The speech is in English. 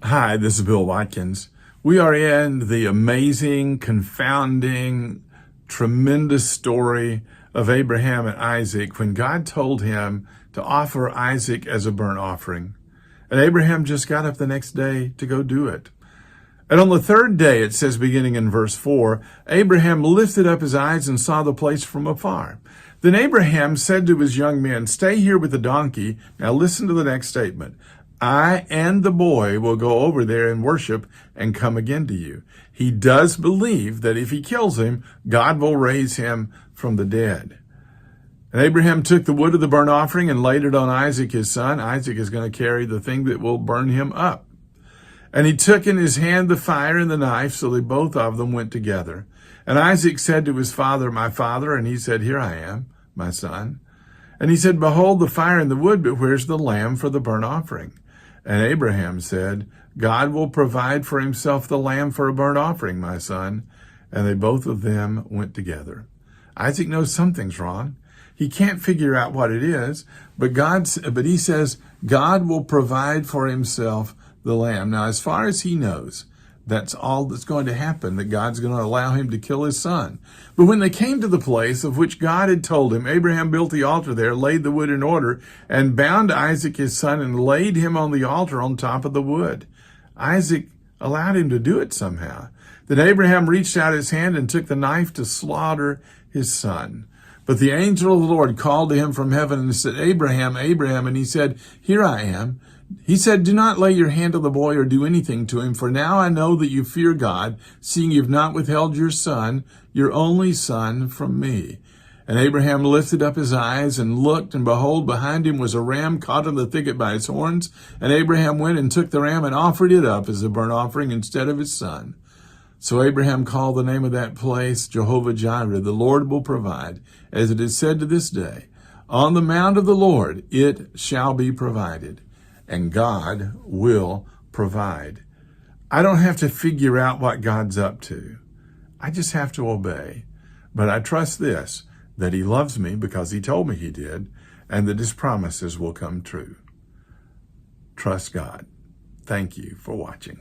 Hi, this is Bill Watkins. We are in the amazing, confounding, tremendous story of Abraham and Isaac when God told him to offer Isaac as a burnt offering. And Abraham just got up the next day to go do it. And on the third day, it says, beginning in verse 4, Abraham lifted up his eyes and saw the place from afar. Then Abraham said to his young men, "Stay here with the donkey." Now listen to the next statement. "I and the boy will go over there and worship and come again to you." He does believe that if he kills him, God will raise him from the dead. And Abraham took the wood of the burnt offering and laid it on Isaac his son. Isaac is going to carry the thing that will burn him up. And he took in his hand the fire and the knife, so they both of them went together. And Isaac said to his father, "My father," and he said, "Here I am, my son." And he said, "Behold the fire and the wood, but where's the lamb for the burnt offering?" And Abraham said, "God will provide for himself the lamb for a burnt offering, my son." And they both of them went together. Isaac knows something's wrong. He can't figure out what it is, but he says, God will provide for himself the lamb. Now, as far as he knows, that's all that's going to happen, that God's going to allow him to kill his son. But when they came to the place of which God had told him, Abraham built the altar there, laid the wood in order, and bound Isaac his son, and laid him on the altar on top of the wood. Isaac allowed him to do it somehow. Then Abraham reached out his hand and took the knife to slaughter his son. But the angel of the Lord called to him from heaven and said, "Abraham, Abraham." And he said, "Here I am." He said, "Do not lay your hand on the boy or do anything to him, for now I know that you fear God, seeing you've not withheld your son, your only son, from me." And Abraham lifted up his eyes and looked, and behold, behind him was a ram caught in the thicket by its horns. And Abraham went and took the ram and offered it up as a burnt offering instead of his son. So Abraham called the name of that place Jehovah-Jireh, the Lord will provide, as it is said to this day, on the mount of the Lord it shall be provided. And God will provide. I don't have to figure out what God's up to. I just have to obey. But I trust this, that he loves me because he told me he did, and that his promises will come true. Trust God. Thank you for watching.